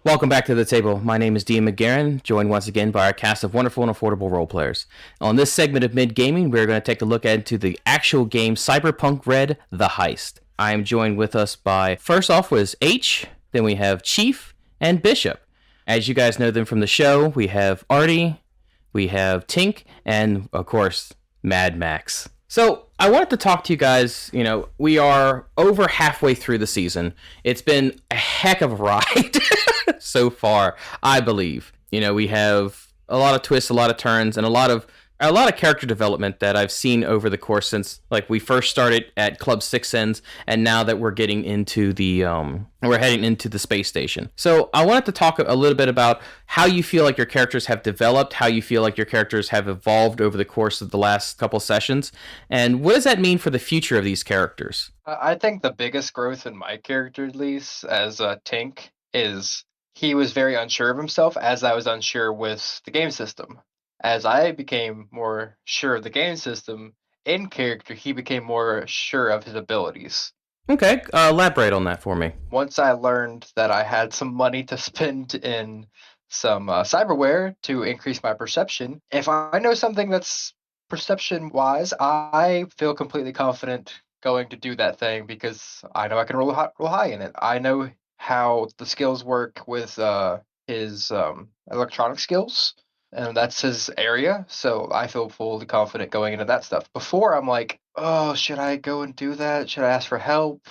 Welcome back to the table. My name is Dean Midgarin, joined once again by our cast of wonderful and affordable role players. On this segment of Mid Gaming, we're going to take a look into the actual game Cyberpunk Red, The Heist. I am joined with us by, first off was H, then we have Chief, and Bishop. As you guys know them from the show, we have Artie, we have Tink, and of course, Mad Max. So I wanted to talk to you guys. We are over halfway through the season. It's been a heck of a ride so far, I believe. We have a lot of twists, a lot of turns, and a lot of character development that I've seen over the course since like we first started at Club Six Ends, and now that we're getting into we're heading into the space station. So I wanted to talk a little bit about how you feel like your characters have developed, how you feel like your characters have evolved over the course of the last couple sessions, and what does that mean for the future of these characters? I think the biggest growth in my character, at least as Tink, is he was very unsure of himself, as I was unsure with the game system. As I became more sure of the game system, in character, he became more sure of his abilities. Okay, elaborate on that for me. Once I learned that I had some money to spend in some cyberware to increase my perception, if I know something that's perception wise, I feel completely confident going to do that thing because I know I can roll high in it. I know how the skills work with his electronic skills, and that's his area. So I feel fully confident going into that stuff. Before, I'm like, oh, should I go and do that? Should I ask for help?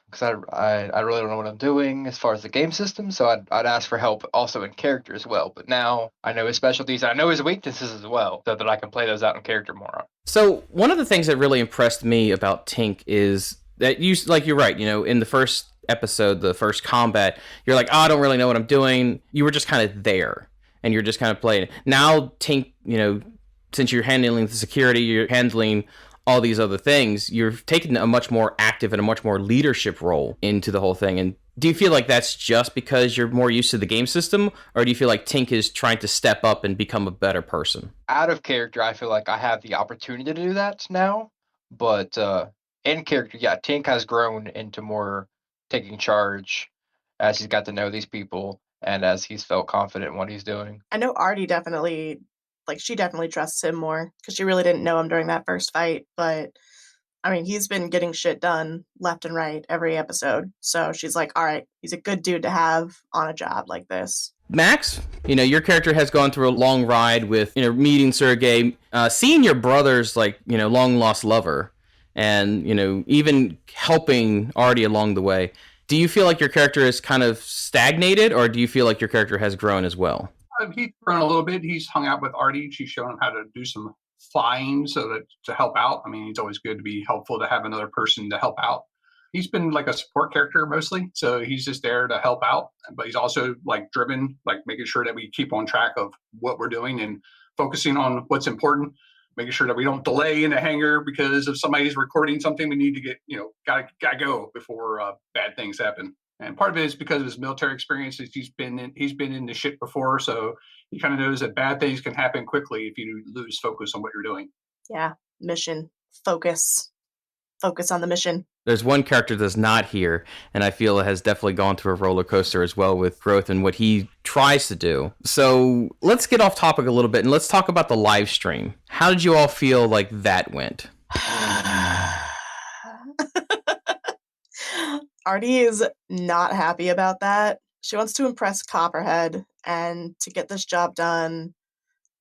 Because I really don't know what I'm doing as far as the game system, so I'd ask for help also in character as well. But now I know his specialties, I know his weaknesses as well, so that I can play those out in character more. So one of the things that really impressed me about Tink is that you're right. In the first episode, the first combat, you're like, oh, I don't really know what I'm doing. You were just kind of there, and you're just kind of playing. Now Tink, since you're handling the security, you're handling all these other things, you're taking a much more active and a much more leadership role into the whole thing. And do you feel like that's just because you're more used to the game system, or do you feel like Tink is trying to step up and become a better person? Out of character, I feel like I have the opportunity to do that now, but in character, yeah, Tink has grown into more taking charge as he's got to know these people and as he's felt confident in what he's doing. I know Artie definitely she definitely trusts him more because she really didn't know him during that first fight, but, I mean, he's been getting shit done left and right every episode, so she's like, "Alright, he's a good dude to have on a job like this." Max, your character has gone through a long ride with, meeting Sergey, seeing your brother's, like, long lost lover, and, even helping Artie along the way. Do you feel like your character is kind of stagnated, or do you feel like your character has grown as well? He's grown a little bit. He's hung out with Artie. She's shown him how to do some flying so that to help out. I mean, it's always good to be helpful to have another person to help out. He's been like a support character mostly, so he's just there to help out. But he's also like driven, like making sure that we keep on track of what we're doing and focusing on what's important, making sure that we don't delay in the hangar because if somebody's recording something, we need to get, gotta go before bad things happen. And part of it is because of his military experiences. He's been in the shit before, so he kind of knows that bad things can happen quickly if you lose focus on what you're doing. Yeah, mission, focus, focus on the mission. There's one character that's not here, and I feel it has definitely gone through a roller coaster as well with growth and what he tries to do. So let's get off topic a little bit and let's talk about the live stream. How did you all feel like that went? Artie is not happy about that. She wants to impress Copperhead and to get this job done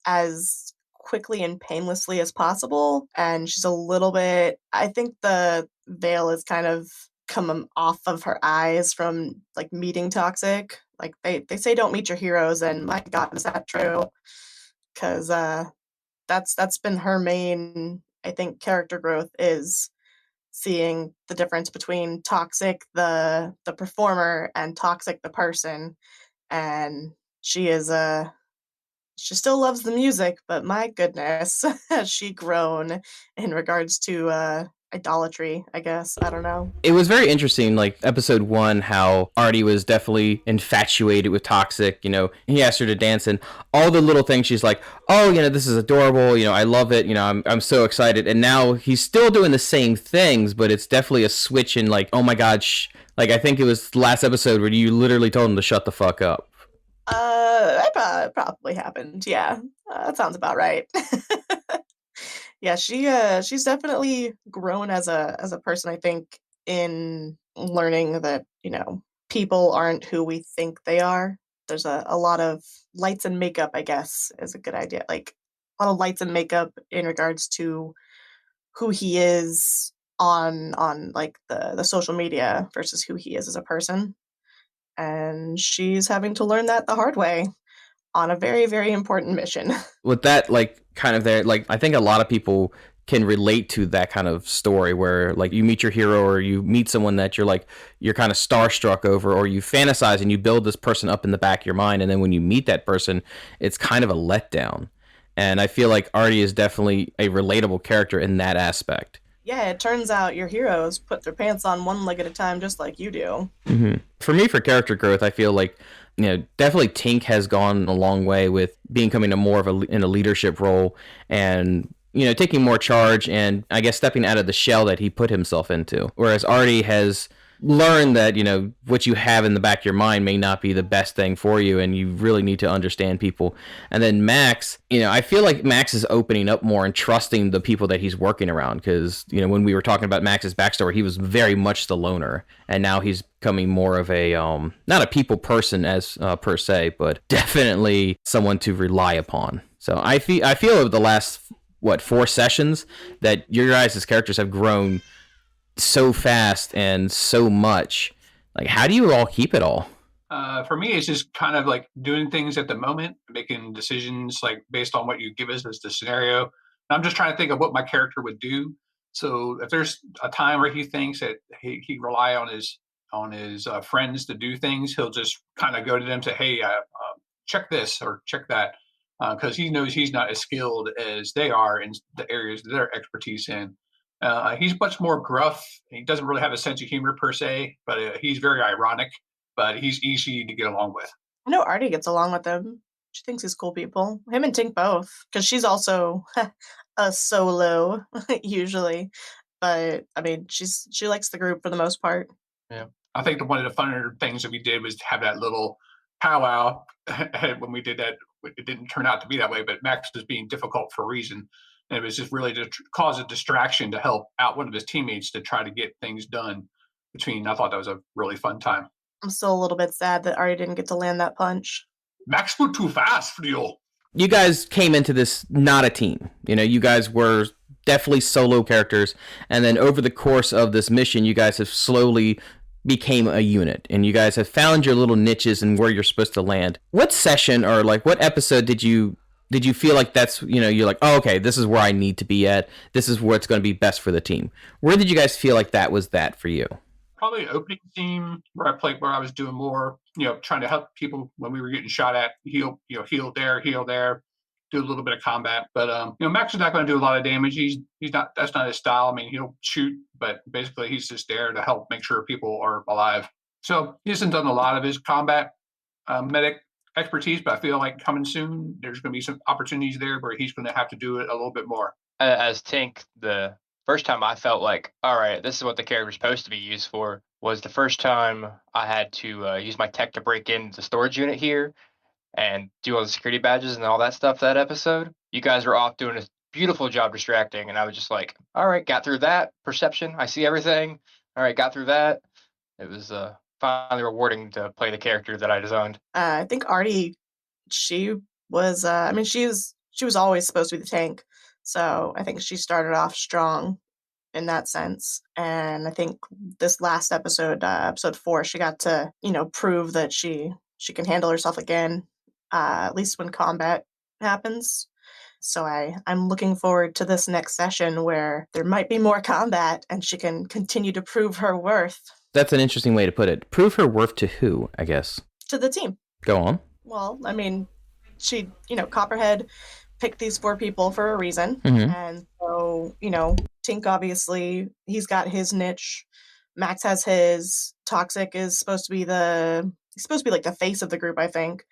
as quickly and painlessly as possible. And she's a little bit, I think the veil is kind of come off of her eyes from like meeting Toxic. Like they say don't meet your heroes, and my God, is that true? Because that's been her main, I think, character growth is seeing the difference between Toxic the performer and Toxic the person. And she is she still loves the music, but my goodness, has she grown in regards to idolatry, I guess. I don't know. It was very interesting, like episode 1, how Artie was definitely infatuated with Toxic. He asked her to dance, and all the little things she's like, oh, this is adorable, I love it, I'm so excited. And now he's still doing the same things, but it's definitely a switch in, like, oh my god, like, I think it was the last episode where you literally told him to shut the fuck up. That probably happened. Yeah, that sounds about right. Yeah, she's definitely grown as a person, I think, in learning that, people aren't who we think they are. There's a lot of lights and makeup, I guess, is a good idea. Like, a lot of lights and makeup in regards to who he is on like the social media versus who he is as a person. And she's having to learn that the hard way on a very, very important mission. With that, like, kind of there, like, I think a lot of people can relate to that kind of story where, like, you meet your hero or you meet someone that you're kind of starstruck over, or you fantasize and you build this person up in the back of your mind, and then when you meet that person, it's kind of a letdown. And I feel like Artie is definitely a relatable character in that aspect. Yeah, it turns out your heroes put their pants on one leg at a time, just like you do. Mm-hmm. For me, for character growth, I feel like, definitely Tink has gone a long way with becoming in a leadership role, and, taking more charge, and I guess stepping out of the shell that he put himself into. Whereas Artie has learned that, what you have in the back of your mind may not be the best thing for you, and you really need to understand people. And then Max, I feel like Max is opening up more and trusting the people that he's working around, because, when we were talking about Max's backstory, he was very much the loner, and now he's becoming more of a, not a people person as per se, but definitely someone to rely upon. So I feel over the last, 4 sessions, that your guys' characters have grown so fast and so much. Like, how do you all keep it all? For me, it's just kind of like doing things at the moment, making decisions like based on what you give us as the scenario. And I'm just trying to think of what my character would do. So if there's a time where he thinks that he rely on his friends to do things, he'll just kind of go to them and say, hey, check this or check that, because he knows he's not as skilled as they are in the areas that they're expertise in. He's much more gruff. He doesn't really have a sense of humor per se, but he's very ironic, but he's easy to get along with. I know Artie gets along with him. She thinks he's cool people. Him and Tink both, because she's also a solo usually. But I mean, she likes the group for the most part. Yeah, I think one of the funner things that we did was have that little powwow. When we did that, it didn't turn out to be that way, but Max was being difficult for a reason. And it was just really to cause a distraction to help out one of his teammates to try to get things done I thought that was a really fun time. I'm still a little bit sad that Artie didn't get to land that punch. Max flew too fast for you. You guys came into this not a team. You guys were definitely solo characters. And then over the course of this mission, you guys have slowly became a unit, and you guys have found your little niches and where you're supposed to land. What session or like what episode did you feel like that's, you're like, oh, okay, this is where I need to be at. This is what's going to be best for the team. Where did you guys feel like that was that for you? Probably opening scene where I was doing more, trying to help people when we were getting shot at, heal there, do a little bit of combat. But, Max is not going to do a lot of damage. That's not his style. I mean, he'll shoot, but basically he's just there to help make sure people are alive. So he hasn't done a lot of his combat medic expertise, but I feel like coming soon, there's going to be some opportunities there where he's going to have to do it a little bit more. As Tink, the first time I felt like, all right, this is what the character's supposed to be used for, was the first time I had to use my tech to break into the storage unit here and do all the security badges and all that stuff that episode. You guys were off doing a beautiful job distracting, and I was just like, all right, got through that. Perception, I see everything. All right, got through that. It was finally rewarding to play the character that I designed. I think Artie, she was, she was always supposed to be the tank. So I think she started off strong in that sense. And I think this last episode, episode 4, she got to, prove that she can handle herself again, at least when combat happens. So I'm looking forward to this next session where there might be more combat and she can continue to prove her worth. That's an interesting way to put it. Prove her worth to who, I guess? To the team. Go on. Well, I mean, she, Copperhead picked these 4 people for a reason. Mm-hmm. And so, Tink, obviously, he's got his niche. Max has his. Toxic is supposed to be he's supposed to be like the face of the group, I think.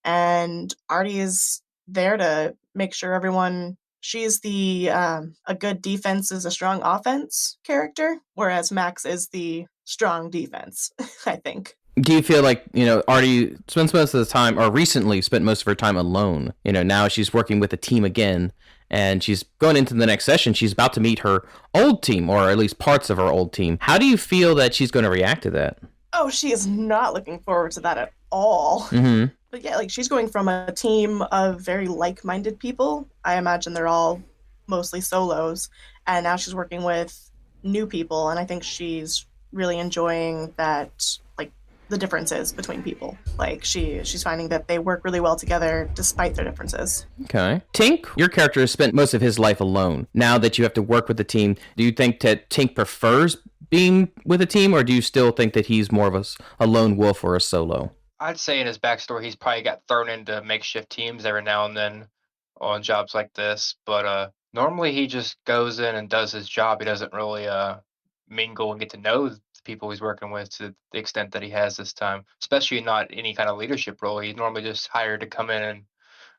And Artie is there to make sure everyone. She's the a good defense is a strong offense character, whereas Max is the strong defense, I think. Do you feel like, Artie spends most of the time, or recently spent most of her time alone? Now she's working with a team again, and she's going into the next session. She's about to meet her old team, or at least parts of her old team. How do you feel that she's going to react to that? Oh, she is not looking forward to that at all. Mm-hmm. But yeah, like she's going from a team of very like-minded people. I imagine they're all mostly solos, and now she's working with new people, and I think she's really enjoying that, like the differences between people. Like she's finding that they work really well together despite their differences. Okay. Tink, your character has spent most of his life alone. Now that you have to work with the team, do you think that Tink prefers being with a team, or do you still think that he's more of a lone wolf or a solo? I'd say in his backstory, he's probably got thrown into makeshift teams every now and then on jobs like this. But normally he just goes in and does his job. He doesn't really mingle and get to know the people he's working with to the extent that he has this time, especially not any kind of leadership role. He's normally just hired to come in and,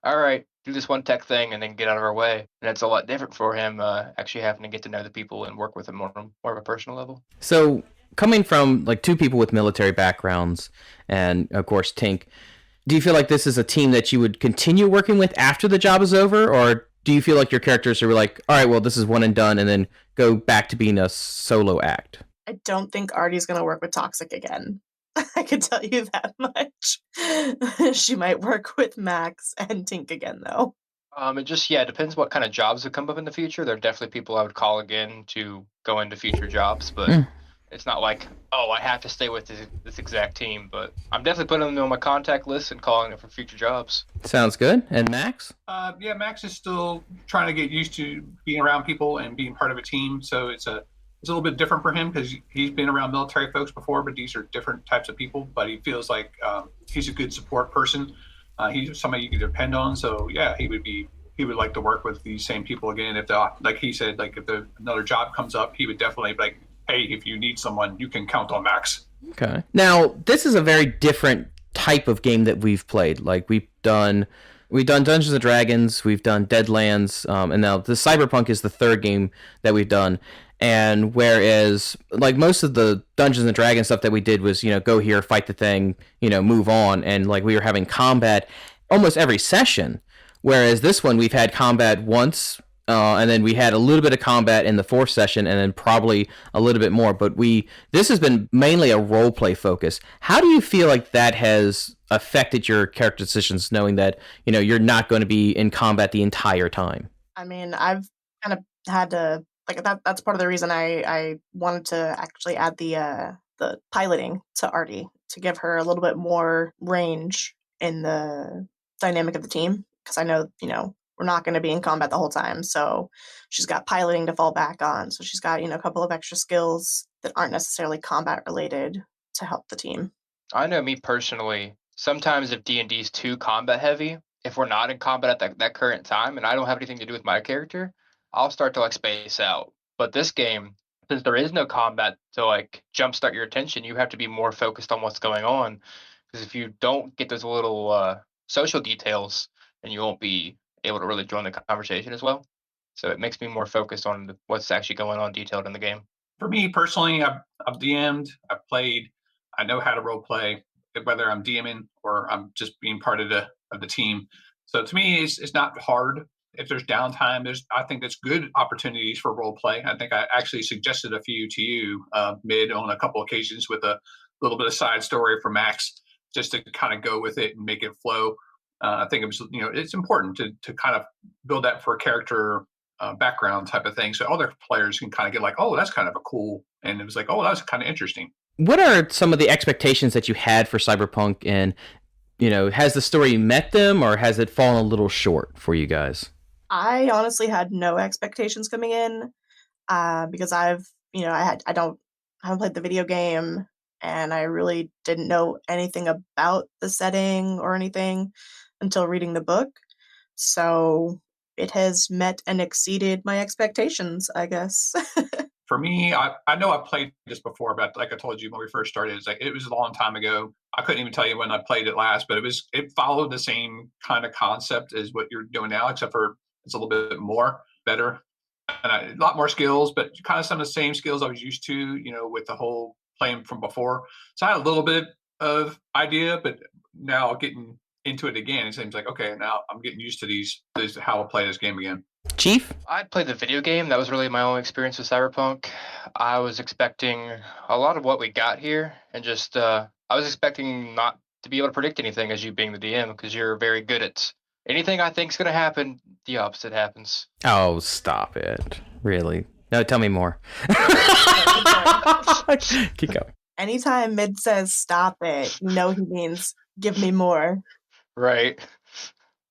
all right, do this one tech thing and then get out of our way. And it's a lot different for him actually having to get to know the people and work with them more of a personal level. So, coming from like two people with military backgrounds, and of course Tink, do you feel like this is a team that you would continue working with after the job is over, or do you feel like your characters are like, all right, well, this is one and done, and then go back to being a solo act? I don't think Artie's going to work with Toxic again. I can tell you that much. She might work with Max and Tink again, though. It just, yeah, it depends what kind of jobs that come up in the future. There are definitely people I would call again to go into future jobs, but it's not like, oh, I have to stay with this exact team. But I'm definitely putting them on my contact list and calling it for future jobs. Sounds good. And Max? Yeah, Max is still trying to get used to being around people and being part of a team. So it's a little bit different for him because he's been around military folks before, but these are different types of people. But he feels like he's a good support person. He's somebody you can depend on. So yeah, he would like to work with these same people again. If like he said, like if another job comes up, he would definitely be like, hey, if you need someone, you can count on Max. Okay. Now, this is a very different type of game that we've played. Like we've done Dungeons and Dragons, we've done Deadlands, and now the Cyberpunk is the third game that we've done. And whereas like most of the Dungeons and Dragons stuff that we did was, go here, fight the thing, move on, and like we were having combat almost every session. Whereas this one we've had combat once, and then we had a little bit of combat in the fourth session, and then probably a little bit more. But this has been mainly a role play focus. How do you feel like that has affected your character decisions, knowing that you're not going to be in combat the entire time? I mean, I've kind of had to like that. That's part of the reason I wanted to actually add the piloting to Artie to give her a little bit more range in the dynamic of the team, because I know we're not going to be in combat the whole time. So she's got piloting to fall back on. So she's got, a couple of extra skills that aren't necessarily combat related to help the team. I know me personally, sometimes if D&D is too combat heavy, if we're not in combat at that current time and I don't have anything to do with my character, I'll start to like space out. But this game, since there is no combat to like jumpstart your attention, you have to be more focused on what's going on. Because if you don't get those little social details, then you won't be able to really join the conversation as well. So it makes me more focused on what's actually going on detailed in the game. For me personally, I've DM'd, I've played, I know how to role play, whether I'm DMing or I'm just being part of the team. So to me, it's not hard. If there's downtime, I think there's good opportunities for role play. I think I actually suggested a few to you, Mid, on a couple occasions with a little bit of side story for Max, just to kind of go with it and make it flow. I think it was, it's important to kind of build that for a character background type of thing, so other players can kind of get like, oh, that's kind of a cool, and it was like, oh, that was kind of interesting. What are some of the expectations that you had for Cyberpunk, and has the story met them, or has it fallen a little short for you guys? I honestly had no expectations coming in, because I haven't played the video game, and I really didn't know anything about the setting or anything until reading the book. So it has met and exceeded my expectations, I guess. For me, I know I played this before, but like I told you when we first started, it was a long time ago. I couldn't even tell you when I played it last, but it followed the same kind of concept as what you're doing now, except for it's a little bit more better and a lot more skills, but kind of some of the same skills I was used to, with the whole playing from before. So I had a little bit of idea, but now getting into it again, it seems like, okay, now I'm getting used to these how to play this game again. Chief? I'd played the video game. That was really my only experience with Cyberpunk. I was expecting a lot of what we got here, and just I was expecting not to be able to predict anything as you being the DM, because you're very good at anything I think's going to happen, the opposite happens. Oh, stop it. Really? No, tell me more. Keep going. Anytime Mid says stop it, he means give me more. Right.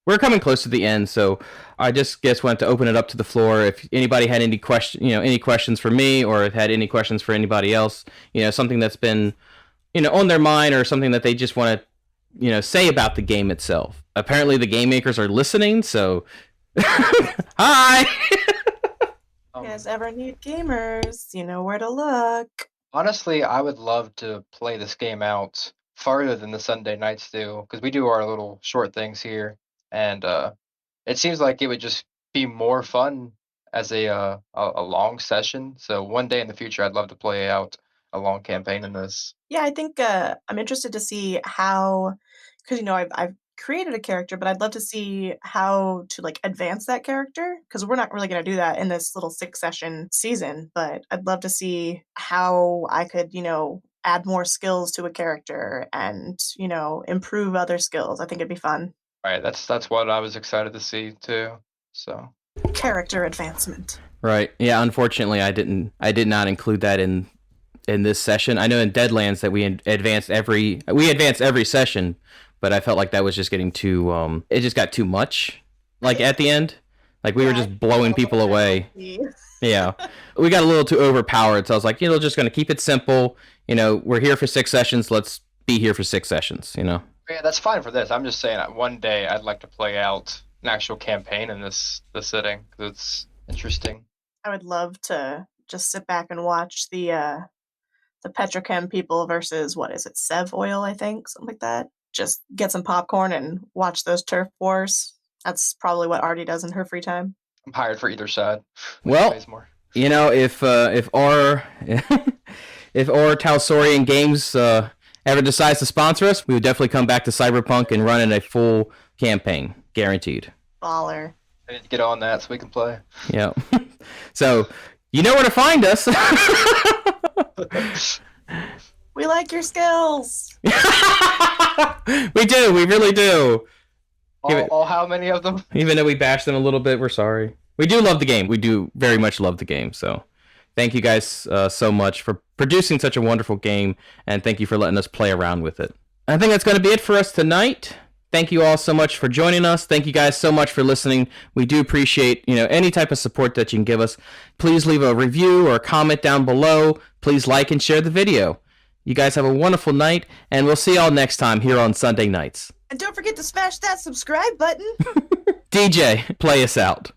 We're coming close to the end, so I just wanted to open it up to the floor. If anybody had any any questions for me, or had any questions for anybody else, something that's been, on their mind, or something that they just want to, say about the game itself. Apparently, the game makers are listening, so hi. You guys ever need gamers? You know where to look. Honestly, I would love to play this game out farther than the Sunday nights do, because we do our little short things here. And it seems like it would just be more fun as a long session. So one day in the future, I'd love to play out a long campaign in this. Yeah, I think I'm interested to see how, because I've created a character, but I'd love to see how to advance that character, because we're not really going to do that in this little 6-session season. But I'd love to see how I could add more skills to a character and improve other skills. I think it'd be fun. Right, that's what I was excited to see too. So character advancement. Right. Yeah. Unfortunately, I did not include that in this session. I know in Deadlands that we advanced every session, but I felt like that was just getting too. It just got too much. At the end, we were just blowing people away. Yeah, we got a little too overpowered. So I was like, just going to keep it simple. We're here for 6 sessions. Let's be here for 6 sessions. Yeah, that's fine for this. I'm just saying that one day I'd like to play out an actual campaign in this setting, because it's interesting. I would love to just sit back and watch the petrochem people versus, what is it, Sev Oil, I think, something like that. Just get some popcorn and watch those turf wars. That's probably what Artie does in her free time. I'm hired for either side. Well, if our Talsorian Games ever decides to sponsor us, we would definitely come back to Cyberpunk and run in a full campaign, guaranteed. Baller. I need to get on that so we can play. Yeah. So, you know where to find us. We like your skills. We do. We really do. All how many of them? Even though we bash them a little bit, we're sorry. We do love the game. We do very much love the game. So thank you guys so much for producing such a wonderful game, and thank you for letting us play around with it. I think that's going to be it for us tonight. Thank you all so much for joining us. Thank you guys so much for listening. We do appreciate, any type of support that you can give us. Please leave a review or a comment down below. Please like and share the video. You guys have a wonderful night, and we'll see y'all next time here on Sunday Nights. And don't forget to smash that subscribe button. DJ, play us out.